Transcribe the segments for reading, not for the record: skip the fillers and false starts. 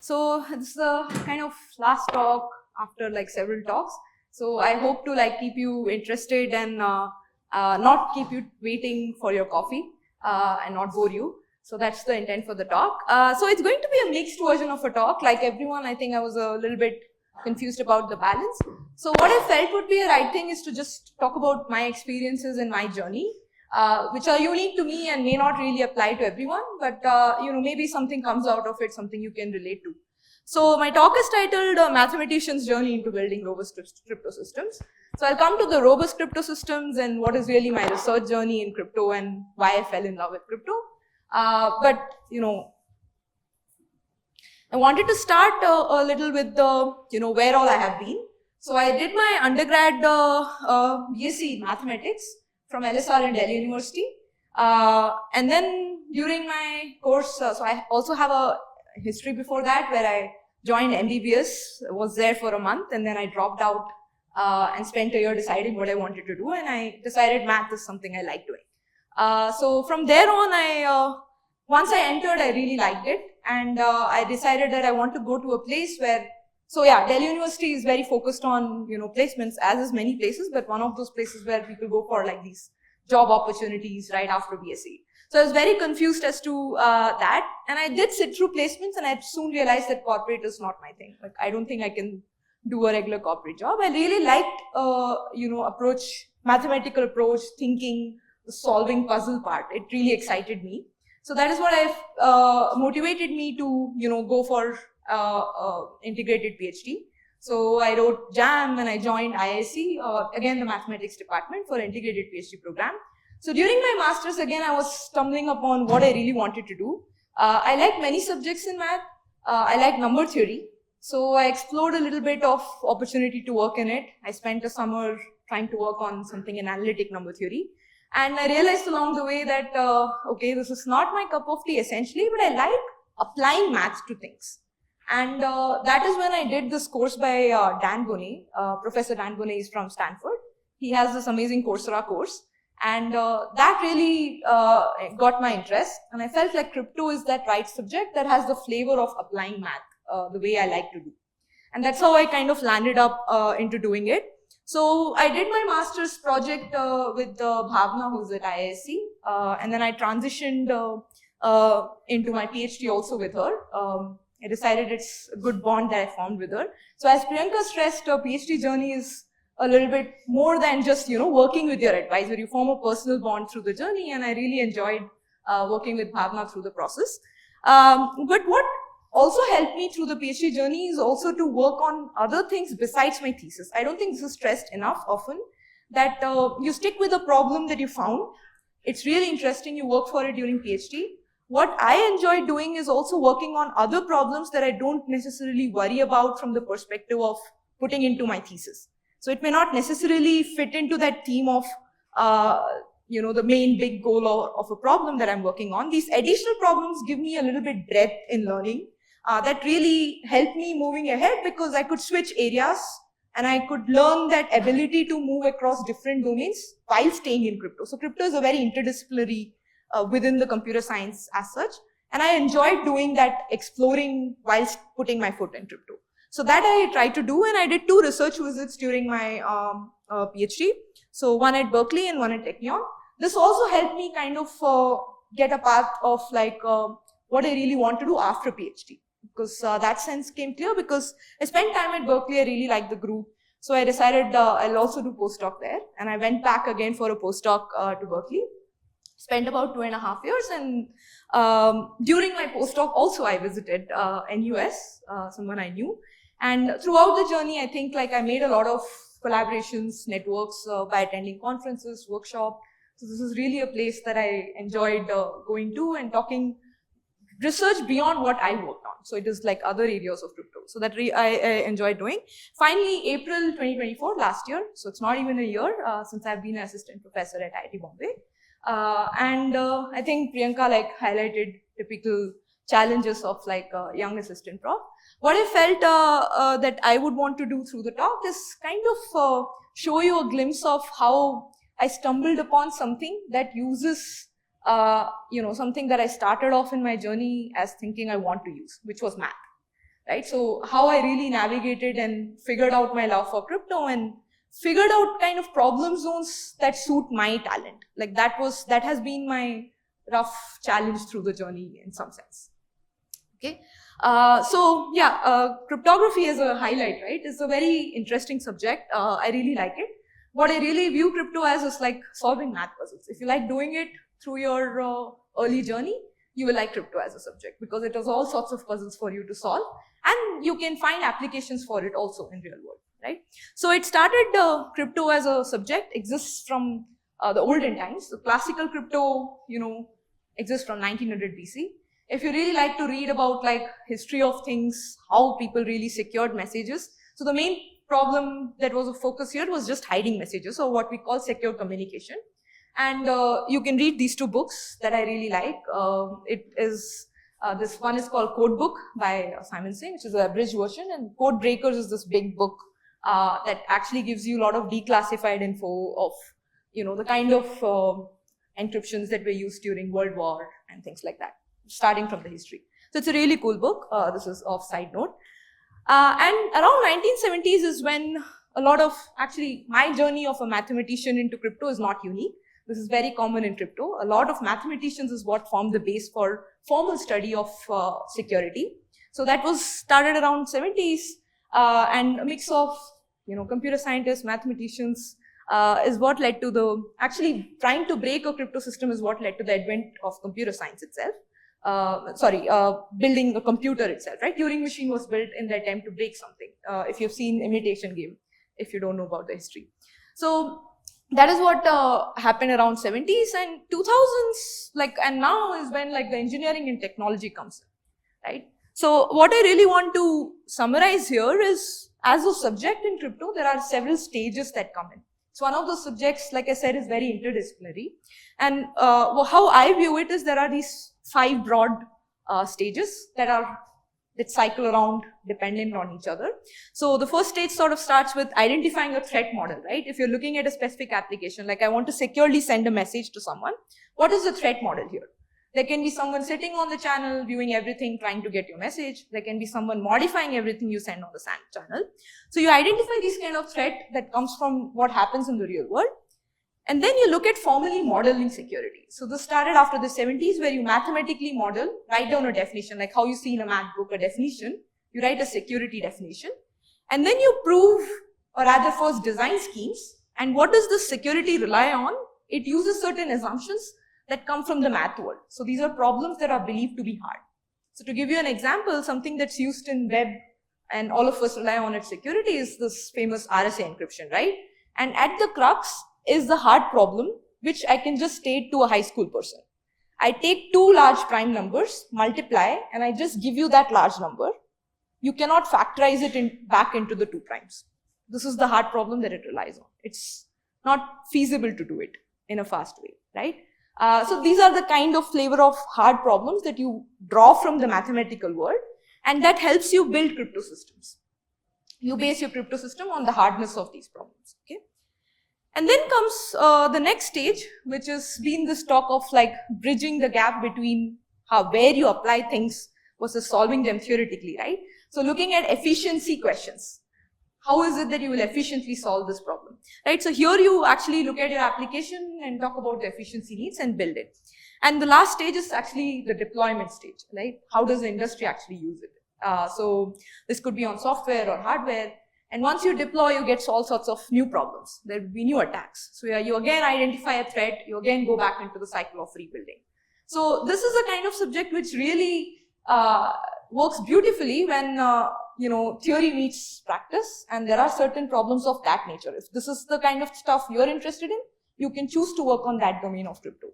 So this is the kind of last talk after like several talks. So I hope to like keep you interested and not keep you waiting for your coffee and not bore you. So that's the intent for the talk. So it's going to be a mixed version of a talk. Like everyone, I think I was a little bit confused about the balance. So what I felt would be a right thing is to just talk about my experiences and my journey. Which are unique to me and may not really apply to everyone, but maybe something comes out of it, something you can relate to. So my talk is titled Mathematician's Journey into Building Robust Crypto Systems. So I'll come to the robust crypto systems and what is really my research journey in crypto and why I fell in love with crypto. But I wanted to start a little with the, where all I have been. So I did my undergrad BSc in mathematics from LSR in Delhi University. And then during my course, so I also have a history before that where I joined MBBS, was there for a month, and then I dropped out and spent a year deciding what I wanted to do, and I decided math is something I like doing. So from there on, once I entered, I really liked it, and I decided that I want to go to a place where, so yeah, Delhi University is very focused on, placements, as is many places, but one of those places where people go for like these job opportunities right after BSc. So I was very confused as to that, and I did sit through placements, and I soon realized that corporate is not my thing. Like I don't think I can do a regular corporate job. I really liked, mathematical approach, thinking, the solving puzzle part. It really excited me. So that is what motivated me to, go for integrated PhD. So I wrote JAM and I joined IISc, again the mathematics department for integrated PhD program. So during my master's, again, I was stumbling upon what I really wanted to do. I like many subjects in math. I like number theory. So I explored a little bit of opportunity to work in it. I spent a summer trying to work on something in analytic number theory. And I realized along the way that, okay, this is not my cup of tea essentially, but I like applying maths to things. And that is when I did this course by Dan Boneh. Professor Dan Boneh is from Stanford. He has this amazing Coursera course. And that really got my interest. And I felt like crypto is that right subject that has the flavor of applying math the way I like to do. And that's how I kind of landed up into doing it. So I did my master's project with Bhavna, who's at IISc. And then I transitioned into my PhD also with her. I decided it's a good bond that I formed with her. So as Priyanka stressed, her PhD journey is a little bit more than just, working with your advisor. You form a personal bond through the journey, and I really enjoyed working with Bhavna through the process. But what also helped me through the PhD journey is also to work on other things besides my thesis. I don't think this is stressed enough often, that you stick with a problem that you found. It's really interesting, you work for it during PhD. What I enjoy doing is also working on other problems that I don't necessarily worry about from the perspective of putting into my thesis. So it may not necessarily fit into that theme of, the main big goal of a problem that I'm working on. These additional problems give me a little bit breadth in learning that really helped me moving ahead, because I could switch areas and I could learn that ability to move across different domains while staying in crypto. So crypto is a very interdisciplinary within the computer science as such. And I enjoyed doing that, exploring whilst putting my foot in crypto. So that I tried to do, and I did 2 research visits during my PhD. So one at Berkeley and one at Technion. This also helped me kind of get a path of like what I really want to do after PhD. Because that sense came clear, because I spent time at Berkeley, I really liked the group. So I decided I'll also do postdoc there. And I went back again for a postdoc to Berkeley. Spent about 2.5 years, and during my postdoc also I visited NUS, someone I knew. And throughout the journey, I think like I made a lot of collaborations, networks by attending conferences, workshops. So this is really a place that I enjoyed going to and talking research beyond what I worked on. So it is like other areas of crypto. So that I enjoyed doing. Finally, April 2024, last year. So it's not even a year since I've been an assistant professor at IIT Bombay. And I think Priyanka like highlighted typical challenges of like a young assistant prof. What I felt that I would want to do through the talk is kind of show you a glimpse of how I stumbled upon something that uses, something that I started off in my journey as thinking I want to use, which was math. right? So how I really navigated and figured out my love for crypto and figured out kind of problem zones that suit my talent. Like that has been my rough challenge through the journey in some sense. Okay. So yeah, cryptography as a highlight, right? It's a very interesting subject. I really like it. What I really view crypto as is like solving math puzzles. If you like doing it through your early journey, you will like crypto as a subject because it has all sorts of puzzles for you to solve, and you can find applications for it also in real world, right? So it started, crypto as a subject exists from the olden times. The classical crypto, exists from 1900 BC. If you really like to read about like history of things, how people really secured messages, so the main problem that was a focus here was just hiding messages, or what we call secure communication. And you can read these two books that I really like. This one is called Code Book by Simon Singh, which is an abridged version, and Code Breakers is this big book that actually gives you a lot of declassified info of, the kind of encryptions that were used during World War and things like that, starting from the history. So it's a really cool book. This is off side note. And around 1970s is when a lot of, actually, my journey of a mathematician into crypto is not unique. This is very common in crypto. A lot of mathematicians is what formed the base for formal study of security. So that was started around 70s, and a mix of, computer scientists, mathematicians, is what led to actually trying to break a crypto system is what led to the advent of computer science itself. Building a computer itself, right? Turing machine was built in the attempt to break something. If you've seen Imitation Game, if you don't know about the history. So that is what happened around 70s and 2000s, and now is when the engineering and technology comes in, right? So what I really want to summarize here is, as a subject in crypto, there are several stages that come in. So one of the subjects, like I said, is very interdisciplinary. And how I view it is there are these 5 broad stages that cycle around dependent on each other. So the first stage sort of starts with identifying a threat model, right? If you're looking at a specific application, like I want to securely send a message to someone, what is the threat model here? There can be someone sitting on the channel, viewing everything, trying to get your message. There can be someone modifying everything you send on the channel. So you identify this kind of threat that comes from what happens in the real world. And then you look at formally modeling security. So this started after the 70s, where you mathematically model, write down a definition, like how you see in a math book a definition. You write a security definition. And then you prove, or rather first design schemes. And what does this security rely on? It uses certain assumptions that come from the math world. So these are problems that are believed to be hard. So to give you an example, something that's used in web and all of us rely on its security is this famous RSA encryption, right? And at the crux is the hard problem, which I can just state to a high school person. I take 2 large prime numbers, multiply, and I just give you that large number. You cannot factorize it back into the 2 primes. This is the hard problem that it relies on. It's not feasible to do it in a fast way, right? So these are the kind of flavor of hard problems that you draw from the mathematical world, and that helps you build crypto systems. You base your crypto system on the hardness of these problems, okay? And then comes the next stage, which has been this talk of bridging the gap between where you apply things versus solving them theoretically, right? So looking at efficiency questions. How is it that you will efficiently solve this problem, right? So here you actually look at your application and talk about the efficiency needs and build it. And the last stage is actually the deployment stage, right? How does the industry actually use it? So this could be on software or hardware. And once you deploy, you get all sorts of new problems. There will be new attacks. So you again identify a threat, you again go back into the cycle of rebuilding. So this is a kind of subject which really works beautifully when theory meets practice, and there are certain problems of that nature. If this is the kind of stuff you're interested in, you can choose to work on that domain of crypto.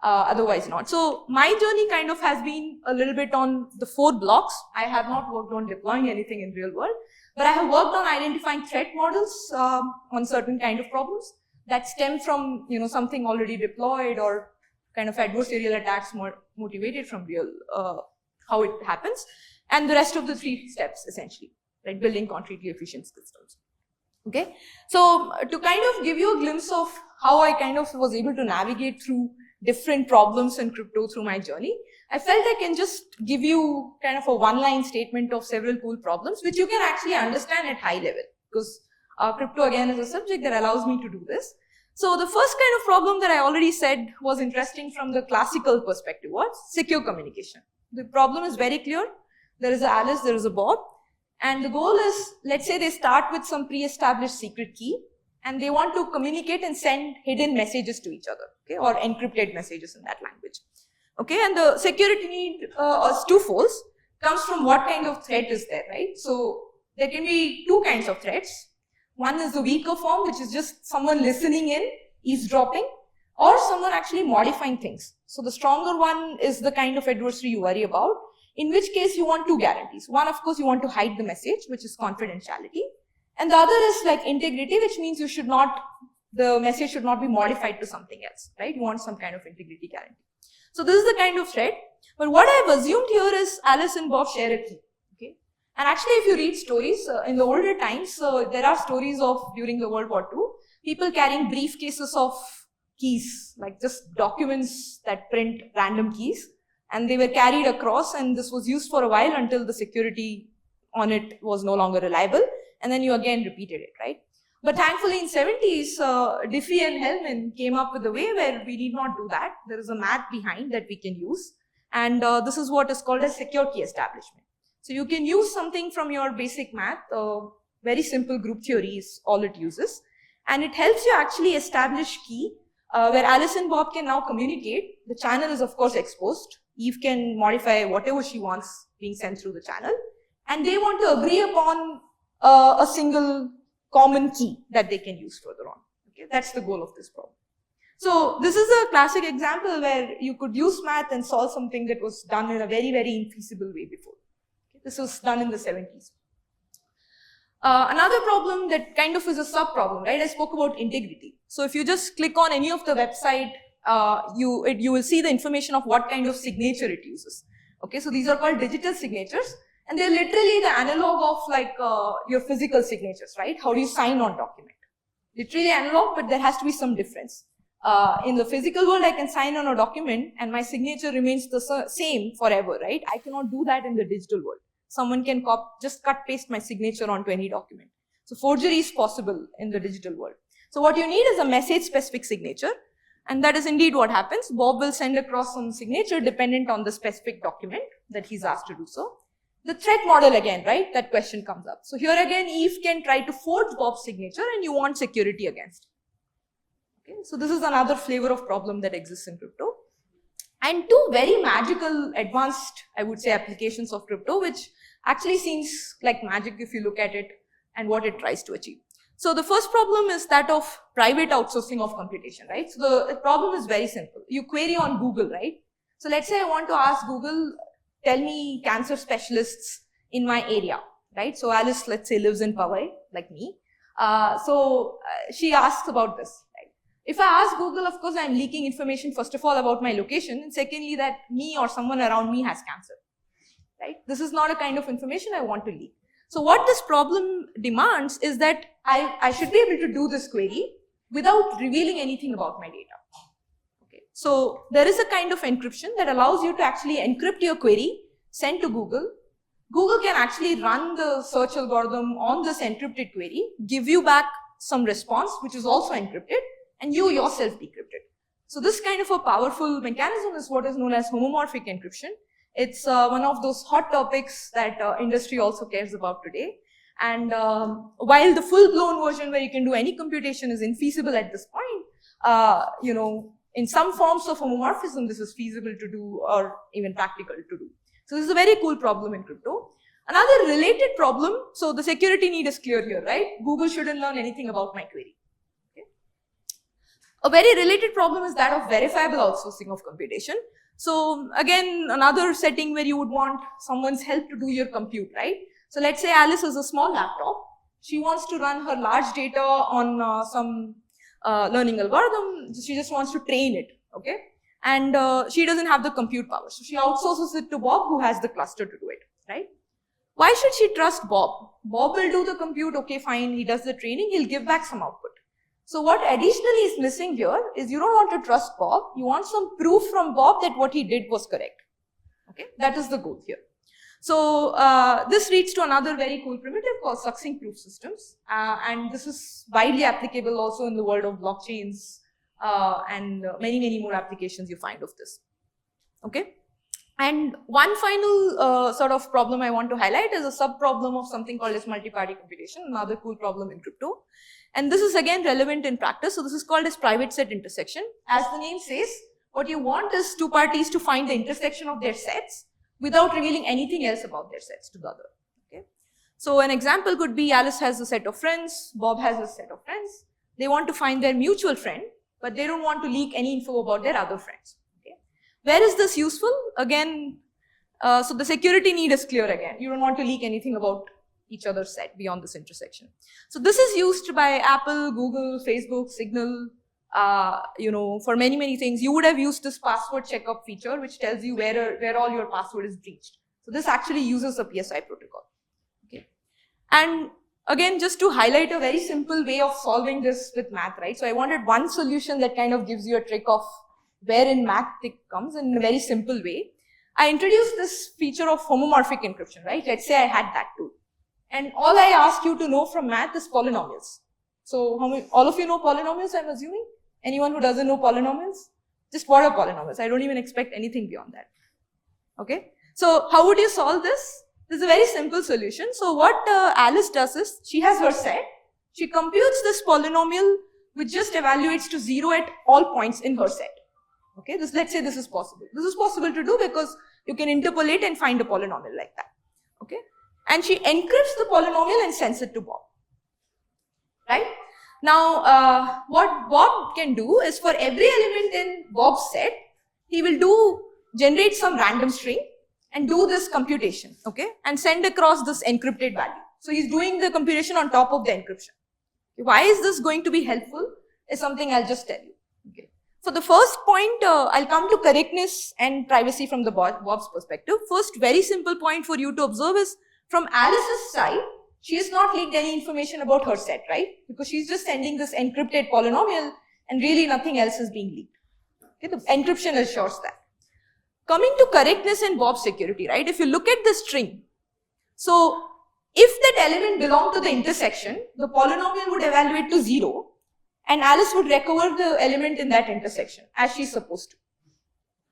Otherwise not. So my journey kind of has been a little bit on the 4 blocks. I have not worked on deploying anything in real world, but I have worked on identifying threat models on certain kind of problems that stem from something already deployed, or kind of adversarial attacks motivated from real how it happens, and the rest of the 3 steps essentially, like building concretely efficient systems. Okay, so to kind of give you a glimpse of how I kind of was able to navigate through different problems in crypto through my journey, I felt I can just give you kind of a one-line statement of several cool problems, which you can actually understand at high level, because crypto again is a subject that allows me to do this. So the first kind of problem that I already said was interesting from the classical perspective was secure communication. The problem is very clear. There is a Alice, there is a Bob, and the goal is, let's say they start with some pre-established secret key, and they want to communicate and send hidden messages to each other, okay, or encrypted messages in that language. Okay, and the security need is twofold. Comes from what kind of threat is there, right? So there can be two kinds of threats. One is the weaker form, which is just someone listening in, eavesdropping, or someone actually modifying things. So the stronger one is the kind of adversary you worry about, in which case you want two guarantees. One, of course, you want to hide the message, which is confidentiality. And the other is like integrity, which means you should not, the message should not be modified to something else, right? You want some kind of integrity guarantee. So this is the kind of threat. But what I've assumed here is Alice and Bob share a key. Okay? And actually, if you read stories, in the older times, there are stories of during the World War II, people carrying briefcases of keys, like just documents that print random keys. And they were carried across, and this was used for a while until the security on it was no longer reliable. And then you again repeated it, right? But thankfully in 70s, Diffie and Hellman came up with a way where we need not do that. There is a math behind that we can use. And this is what is called a secure key establishment. So you can use something from your basic math, very simple group theory is all it uses. And it helps you actually establish key where Alice and Bob can now communicate. The channel is of course exposed. Eve can modify whatever she wants being sent through the channel. And they want to agree upon a single common key that they can use further on. Okay, that's the goal of this problem. So this is a classic example where you could use math and solve something that was done in a very, very infeasible way before. Okay, this was done in the 70s. Another problem that kind of is a sub-problem, right? I spoke about integrity. So if you just click on any of the website, you will see the information of what kind of signature it uses. Okay, so these are called digital signatures. And they're literally the analog of like your physical signatures, right? How do you sign on document? Literally analog, but there has to be some difference. In the physical world, I can sign on a document and my signature remains the same forever, right? I cannot do that in the digital world. Someone can just cut paste my signature onto any document. So forgery is possible in the digital world. So what you need is a message specific signature. And that is indeed what happens. Bob will send across some signature dependent on the specific document that he's asked to do so. The threat model again, right? That question comes up. So here again, Eve can try to forge Bob's signature and you want security against it. Okay, so this is another flavor of problem that exists in crypto. And two very magical, advanced, I would say, applications of crypto, which actually seems like magic if you look at it and what it tries to achieve. So the first problem is that of private outsourcing of computation, right? So the problem is very simple. You query on Google, right? So let's say I want to ask Google, tell me cancer specialists in my area, right? So Alice, let's say, lives in Powai, like me. She asks about this, right? If I ask Google, of course, I'm leaking information, first of all, about my location, and secondly, that me or someone around me has cancer, right? This is not a kind of information I want to leak. So what this problem demands is that I should be able to do this query without revealing anything about my data. So there is a kind of encryption that allows you to actually encrypt your query, send to Google. Google can actually run the search algorithm on this encrypted query, give you back some response, which is also encrypted, and you yourself decrypt it. So this kind of a powerful mechanism is what is known as homomorphic encryption. It's one of those hot topics that industry also cares about today. And while the full-blown version where you can do any computation is infeasible at this point, in some forms of homomorphism, this is feasible to do or even practical to do. So this is a very cool problem in crypto. Another related problem, so the security need is clear here, right? Google shouldn't learn anything about my query. Okay. A very related problem is that of verifiable outsourcing of computation. So again, another setting where you would want someone's help to do your compute, right? So let's say Alice has a small laptop. She wants to run her large data on some learning algorithm. She just wants to train it, okay? And she doesn't have the compute power. So she outsources it to Bob, who has the cluster to do it, right? Why should she trust Bob? Bob will do the compute, okay, fine, he does the training, he'll give back some output. So what additionally is missing here is you don't want to trust Bob. You want some proof from Bob that what he did was correct. Okay, that is the goal here. So this leads to another very cool primitive called succinct proof systems. And this is widely applicable also in the world of blockchains and many, many more applications you find of this. Okay. And one final sort of problem I want to highlight is a sub-problem of something called as multi-party computation, another cool problem in crypto. And this is again relevant in practice. So this is called as private set intersection. As the name says, what you want is two parties to find the intersection of their sets without revealing anything else about their sets to the other. Okay. So an example could be Alice has a set of friends, Bob has a set of friends. They want to find their mutual friend, but they don't want to leak any info about their other friends. Where is this useful? Again, so the security need is clear again. You don't want to leak anything about each other's set beyond this intersection. So this is used by Apple, Google, Facebook, Signal, for many, many things. You would have used this password checkup feature, which tells you where all your password is breached. So this actually uses the PSI protocol. Okay. And again, just to highlight a very simple way of solving this with math, right? So I wanted one solution that kind of gives you a trick of where in math it comes in a very simple way. I introduced this feature of homomorphic encryption, right? Let's say I had that too. And all I ask you to know from math is polynomials. So all of you know polynomials, I'm assuming? Anyone who doesn't know polynomials? Just what are polynomials? I don't even expect anything beyond that. Okay? So how would you solve this? This is a very simple solution. So what Alice does is, she has her set. She computes this polynomial which just evaluates to 0 at all points in her set. Okay, let's say this is possible. This is possible to do because you can interpolate and find a polynomial like that. Okay, and she encrypts the polynomial and sends it to Bob. Right? Now, what Bob can do is for every element in Bob's set, he will generate some random string and do this computation. Okay, and send across this encrypted value. So he's doing the computation on top of the encryption. Why is this going to be helpful? Is something I'll just tell you. Okay. So the first point, I'll come to correctness and privacy from the Bob's perspective. First, very simple point for you to observe is from Alice's side, she has not leaked any information about her set, right? Because she's just sending this encrypted polynomial and really nothing else is being leaked. Okay, the encryption assures that. Coming to correctness and Bob's security, right? If you look at the string, so if that element belonged to the intersection, the polynomial would evaluate to 0. And Alice would recover the element in that intersection as she's supposed to.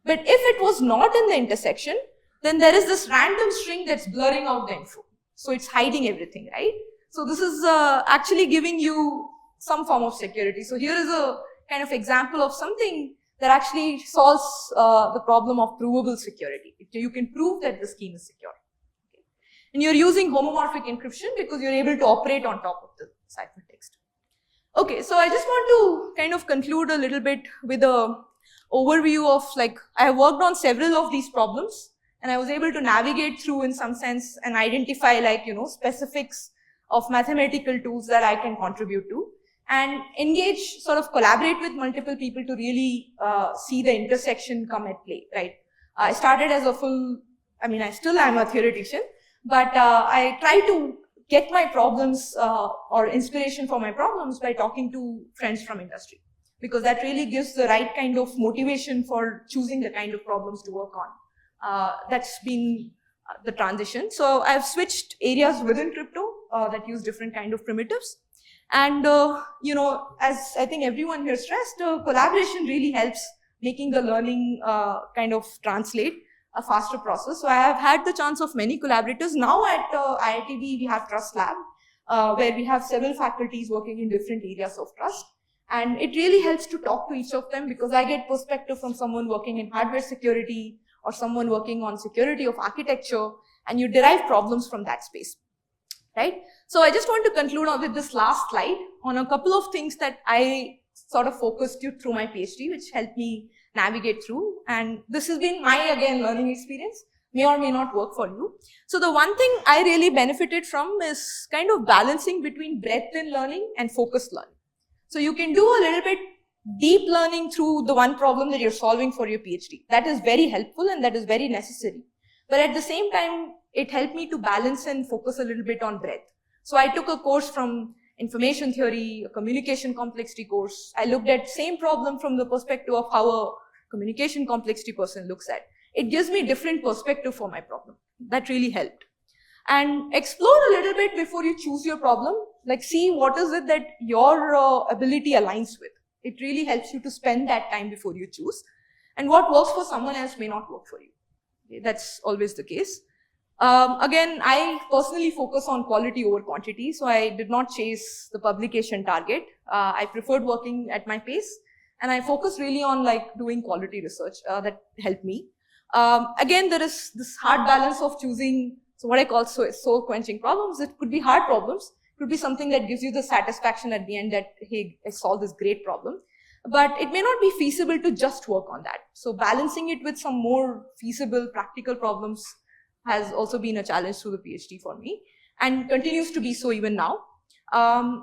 But if it was not in the intersection, then there is this random string that's blurring out the info. So it's hiding everything, right? So this is actually giving you some form of security. So here is a kind of example of something that actually solves the problem of provable security. You can prove that the scheme is secure. Okay. And you're using homomorphic encryption because you're able to operate on top of the ciphertext. Okay, so I just want to kind of conclude a little bit with a overview of I have worked on several of these problems and I was able to navigate through in some sense and identify specifics of mathematical tools that I can contribute to and engage, sort of collaborate with multiple people to really see the intersection come at play, right? I started as I still am a theoretician, but I try to get my problems or inspiration for my problems by talking to friends from industry, because that really gives the right kind of motivation for choosing the kind of problems to work on. That's been the transition. So I've switched areas within crypto that use different kind of primitives. And, as I think everyone here stressed, collaboration really helps making the learning kind of translate a faster process. So I have had the chance of many collaborators. Now at IITB, we have Trust Lab, where we have several faculties working in different areas of trust. And it really helps to talk to each of them because I get perspective from someone working in hardware security or someone working on security of architecture, and you derive problems from that space, right? So I just want to conclude on with this last slide on a couple of things that I sort of focused you through my PhD, which helped me navigate through. And this has been my, again, learning experience, may or may not work for you. So the one thing I really benefited from is kind of balancing between breadth in learning and focused learning. So you can do a little bit deep learning through the one problem that you're solving for your PhD. That is very helpful and that is very necessary. But at the same time, it helped me to balance and focus a little bit on breadth. So I took a course from information theory, a communication complexity course. I looked at same problem from the perspective of how a communication complexity person looks at. It gives me different perspective for my problem. That really helped. And explore a little bit before you choose your problem. Like see what is it that your ability aligns with. It really helps you to spend that time before you choose. And what works for someone else may not work for you. Okay, that's always the case. Again, I personally focus on quality over quantity, so I did not chase the publication target. I preferred working at my pace, and I focused really on like doing quality research that helped me. Again, there is this hard balance of choosing, so what I call soul quenching problems. It could be hard problems, it could be something that gives you the satisfaction at the end that, hey, I solved this great problem. But it may not be feasible to just work on that. So balancing it with some more feasible, practical problems has also been a challenge through the PhD for me, and continues to be so even now.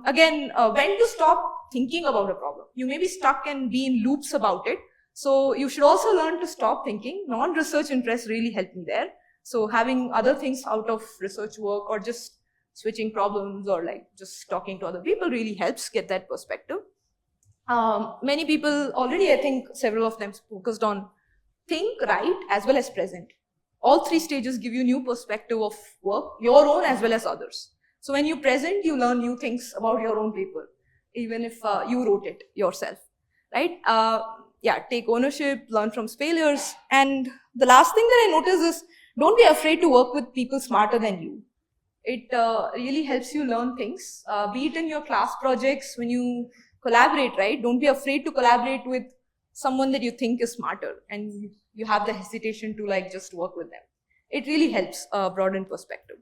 Again, when to stop thinking about a problem. You may be stuck and be in loops about it. So you should also learn to stop thinking. Non-research interests really helped me there. So having other things out of research work, or just switching problems, or like just talking to other people really helps get that perspective. Many people already, I think several of them focused on think, write, as well as present. All three stages give you new perspective of work, your own as well as others. So when you present, you learn new things about your own paper, even if you wrote it yourself, right? Yeah, take ownership, learn from failures. And the last thing that I noticed is, don't be afraid to work with people smarter than you. It really helps you learn things, be it in your class projects, when you collaborate, right? Don't be afraid to collaborate with someone that you think is smarter and you have the hesitation to like just work with them. It really helps broaden perspective.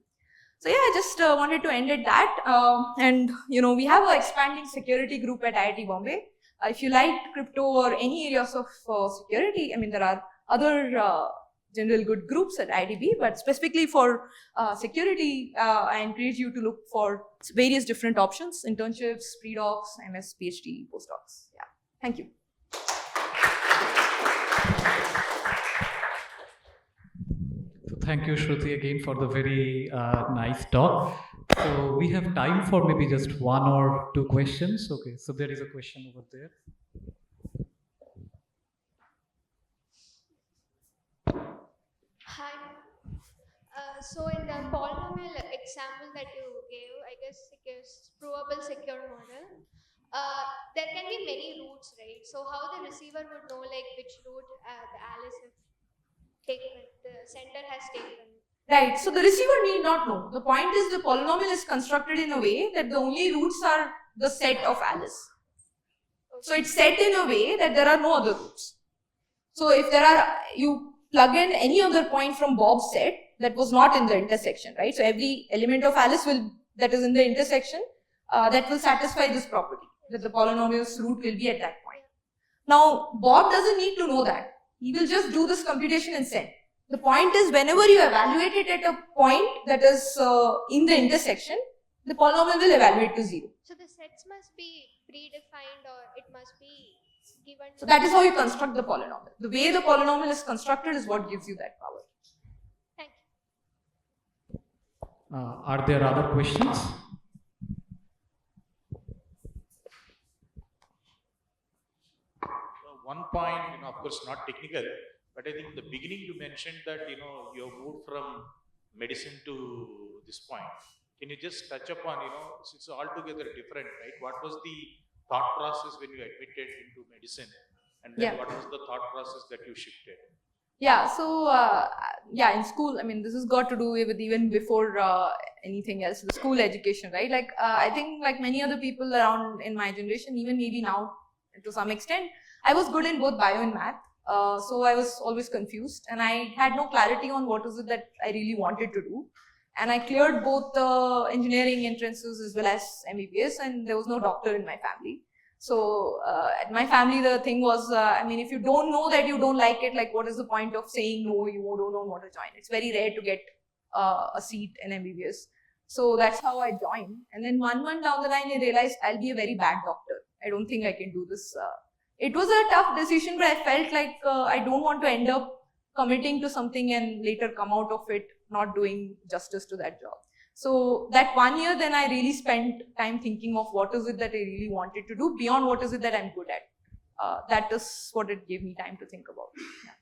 So yeah, I just wanted to end at that. And you know, we have an expanding security group at IIT Bombay. If you like crypto or any areas of security, I mean, there are other general good groups at IITB, but specifically for security, I encourage you to look for various different options: internships, pre-docs, MS, PhD, postdocs. Yeah, thank you. Thank you, Shruti, again for the very nice talk. So we have time for maybe just one or two questions. Okay, so there is a question over there. Hi. So in the polynomial example that you gave, I guess it is provable secure model. There can be many routes, right? So how the receiver would know like which route the Alice have taken, the sender has taken? Right, so the receiver need not know. The point is the polynomial is constructed in a way that the only roots are the set of Alice. Okay. So it's set in a way that there are no other roots. So if there are, you plug in any other point from Bob's set that was not in the intersection, right? So every element of Alice that is in the intersection, that will satisfy this property, that the polynomial's root will be at that point. Now, Bob doesn't need to know that. He will just do this computation and send. The point is, whenever you evaluate it at a point that is in the intersection, the polynomial will evaluate to 0. So the sets must be predefined, or it must be given. So that is how you construct the polynomial. The way the polynomial is constructed is what gives you that power. Thank you. Are there other questions? One point, of course, not technical, but I think in the beginning you mentioned that, you have moved from medicine to this point. Can you just touch upon, it's altogether different, right? What was the thought process when you admitted into medicine? And then what was the thought process that you shifted? Yeah, so, in school, I mean, this has got to do with even before anything else, the school education, right? Like, I think like many other people around in my generation, even maybe now to some extent, I was good in both bio and math. So I was always confused and I had no clarity on what was it that I really wanted to do. And I cleared both the engineering entrances as well as MBBS, and there was no doctor in my family. So at my family, the thing was, I mean, if you don't know that you don't like it, like what is the point of saying no, you don't know what to join. It's very rare to get a seat in MBBS. So that's how I joined. And then one month down the line, I realized I'll be a very bad doctor. I don't think I can do this. It was a tough decision, but I felt like I don't want to end up committing to something and later come out of it not doing justice to that job. So that 1 year, then I really spent time thinking of what is it that I really wanted to do beyond what is it that I'm good at. That is what it gave me time to think about. Yeah.